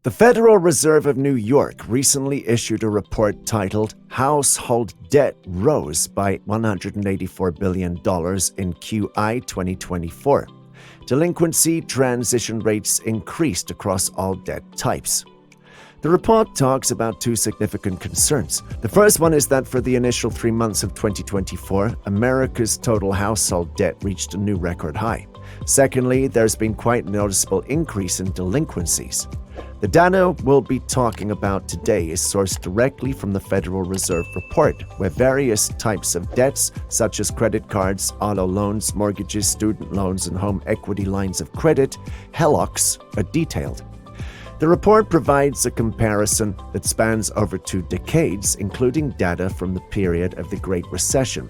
The Federal Reserve of New York recently issued a report titled Household Debt Rose by $184 billion in QI 2024. Delinquency transition rates increased across all debt types. The report talks about two significant concerns. The first one is that for the initial 3 months of 2024, America's total household debt reached a new record high. Secondly, there's been quite a noticeable increase in delinquencies. The data we'll be talking about today is sourced directly from the Federal Reserve report, where various types of debts, such as credit cards, auto loans, mortgages, student loans, and home equity lines of credit, HELOCs, are detailed. The report provides a comparison that spans over 2 decades, including data from the period of the Great Recession.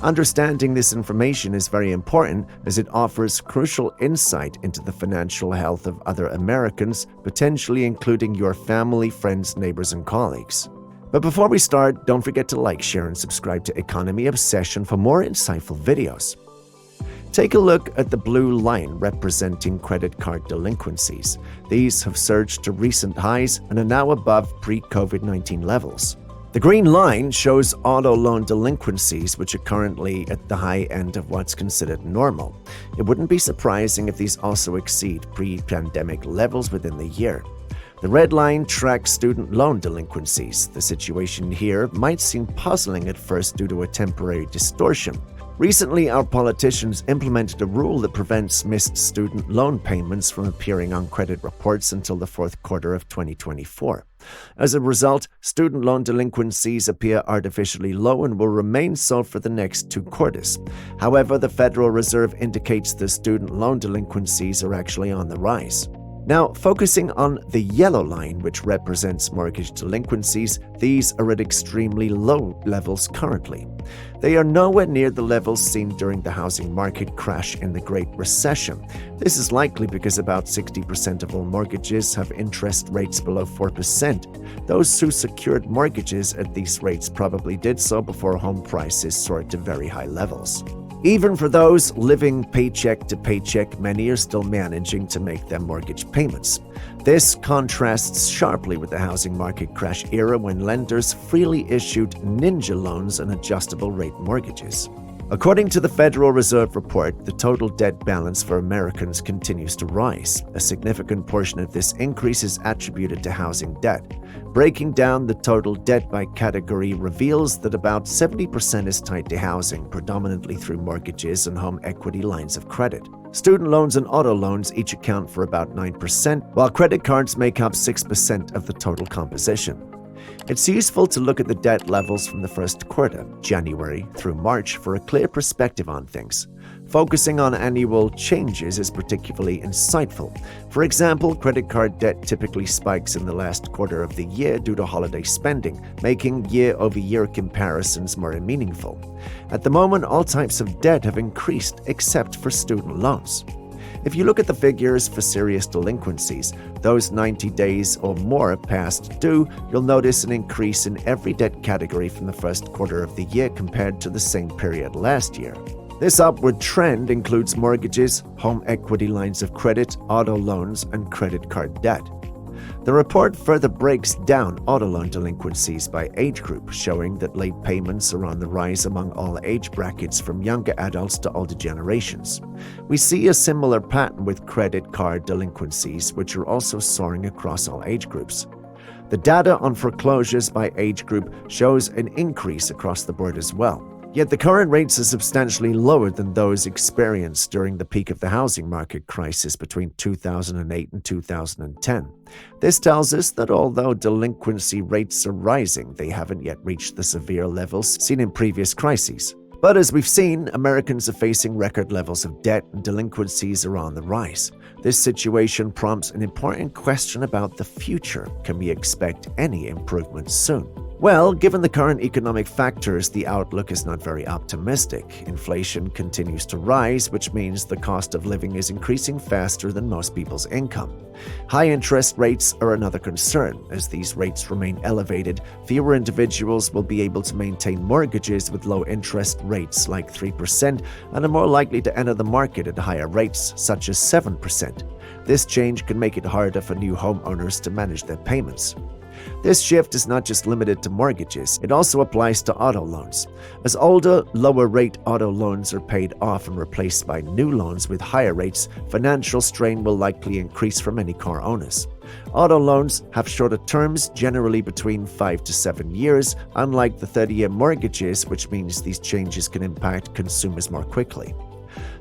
Understanding this information is very important as it offers crucial insight into the financial health of other Americans, potentially including your family, friends, neighbors, and colleagues. But before we start, don't forget to like, share, and subscribe to Economy Obsession for more insightful videos. Take a look at the blue line representing credit card delinquencies. These have surged to recent highs and are now above pre-COVID-19 levels. The green line shows auto loan delinquencies, which are currently at the high end of what's considered normal. It wouldn't be surprising if these also exceed pre-pandemic levels within the year. The red line tracks student loan delinquencies. The situation here might seem puzzling at first due to a temporary distortion. Recently, our politicians implemented a rule that prevents missed student loan payments from appearing on credit reports until the fourth quarter of 2024. As a result, student loan delinquencies appear artificially low and will remain so for the next 2 quarters. However, the Federal Reserve indicates the student loan delinquencies are actually on the rise. Now, focusing on the yellow line, which represents mortgage delinquencies, these are at extremely low levels currently. They are nowhere near the levels seen during the housing market crash in the Great Recession. This is likely because about 60% of all mortgages have interest rates below 4%. Those who secured mortgages at these rates probably did so before home prices soared to very high levels. Even for those living paycheck to paycheck, many are still managing to make their mortgage payments. This contrasts sharply with the housing market crash era when lenders freely issued ninja loans and adjustable rate mortgages. According to the Federal Reserve report, the total debt balance for Americans continues to rise. A significant portion of this increase is attributed to housing debt. Breaking down the total debt by category reveals that about 70% is tied to housing, predominantly through mortgages and home equity lines of credit. Student loans and auto loans each account for about 9%, while credit cards make up 6% of the total composition. It's useful to look at the debt levels from the first quarter, January through March, for a clear perspective on things. Focusing on annual changes is particularly insightful. For example, credit card debt typically spikes in the last quarter of the year due to holiday spending, making year-over-year comparisons more meaningful. At the moment, all types of debt have increased except for student loans. If you look at the figures for serious delinquencies, those 90 days or more past due, you'll notice an increase in every debt category from the first quarter of the year compared to the same period last year. This upward trend includes mortgages, home equity lines of credit, auto loans, and credit card debt. The report further breaks down auto loan delinquencies by age group, showing that late payments are on the rise among all age brackets from younger adults to older generations. We see a similar pattern with credit card delinquencies, which are also soaring across all age groups. The data on foreclosures by age group shows an increase across the board as well. Yet the current rates are substantially lower than those experienced during the peak of the housing market crisis between 2008 and 2010. This tells us that although delinquency rates are rising, they haven't yet reached the severe levels seen in previous crises. But as we've seen, Americans are facing record levels of debt and delinquencies are on the rise. This situation prompts an important question about the future. Can we expect any improvement soon? Well, given the current economic factors, the outlook is not very optimistic. Inflation continues to rise, which means the cost of living is increasing faster than most people's income. High interest rates are another concern. As these rates remain elevated, fewer individuals will be able to maintain mortgages with low interest rates like 3% and are more likely to enter the market at higher rates, such as 7%. This change can make it harder for new homeowners to manage their payments. This shift is not just limited to mortgages, it also applies to auto loans. As older, lower-rate auto loans are paid off and replaced by new loans with higher rates, financial strain will likely increase for many car owners. Auto loans have shorter terms, generally between 5 to 7 years, unlike the 30-year mortgages, which means these changes can impact consumers more quickly.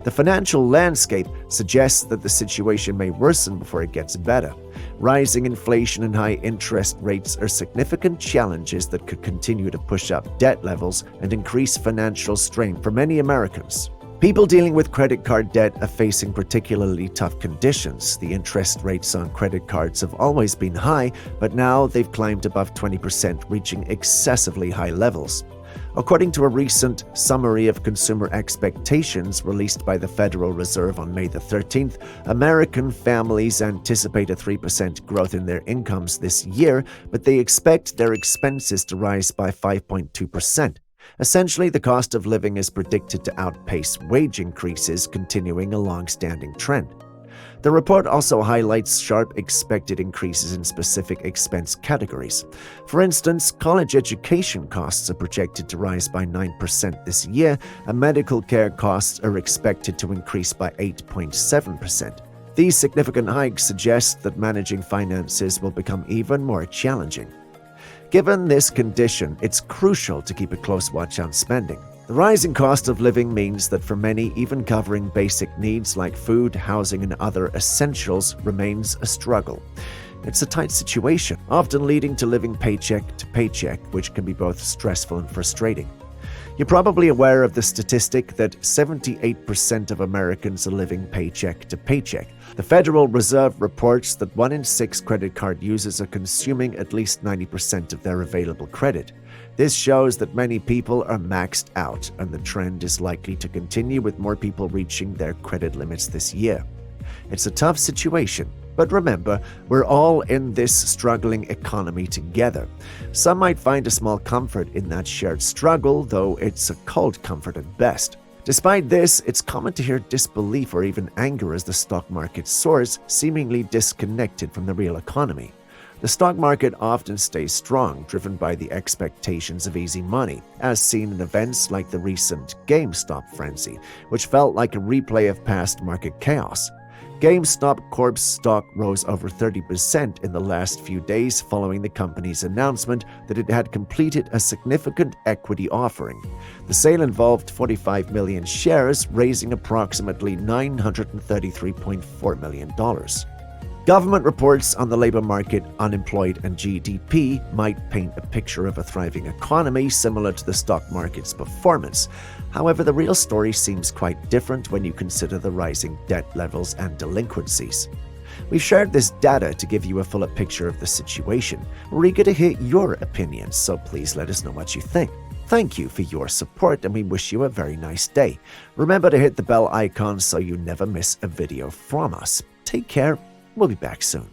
The financial landscape suggests that the situation may worsen before it gets better. Rising inflation and high interest rates are significant challenges that could continue to push up debt levels and increase financial strain for many Americans. People dealing with credit card debt are facing particularly tough conditions. The interest rates on credit cards have always been high, but now they've climbed above 20%, reaching excessively high levels. According to a recent summary of consumer expectations released by the Federal Reserve on May the 13th, American families anticipate a 3% growth in their incomes this year, but they expect their expenses to rise by 5.2%. Essentially, the cost of living is predicted to outpace wage increases, continuing a long-standing trend. The report also highlights sharp expected increases in specific expense categories. For instance, college education costs are projected to rise by 9% this year, and medical care costs are expected to increase by 8.7%. These significant hikes suggest that managing finances will become even more challenging. Given this condition, it's crucial to keep a close watch on spending. The rising cost of living means that for many, even covering basic needs like food, housing, and other essentials remains a struggle. It's a tight situation, often leading to living paycheck to paycheck, which can be both stressful and frustrating. You're probably aware of the statistic that 78% of Americans are living paycheck to paycheck. The Federal Reserve reports that 1 in 6 credit card users are consuming at least 90% of their available credit. This shows that many people are maxed out, and the trend is likely to continue with more people reaching their credit limits this year. It's a tough situation, but remember, we're all in this struggling economy together. Some might find a small comfort in that shared struggle, though it's a cold comfort at best. Despite this, it's common to hear disbelief or even anger as the stock market soars, seemingly disconnected from the real economy. The stock market often stays strong, driven by the expectations of easy money, as seen in events like the recent GameStop frenzy, which felt like a replay of past market chaos. GameStop Corp's stock rose over 30% in the last few days following the company's announcement that it had completed a significant equity offering. The sale involved 45 million shares, raising approximately $933.4 million. Government reports on the labor market, unemployment, and GDP might paint a picture of a thriving economy similar to the stock market's performance. However, the real story seems quite different when you consider the rising debt levels and delinquencies. We've shared this data to give you a fuller picture of the situation. We're eager to hear your opinions, so please let us know what you think. Thank you for your support, and we wish you a very nice day. Remember to hit the bell icon so you never miss a video from us. Take care. We'll be back soon.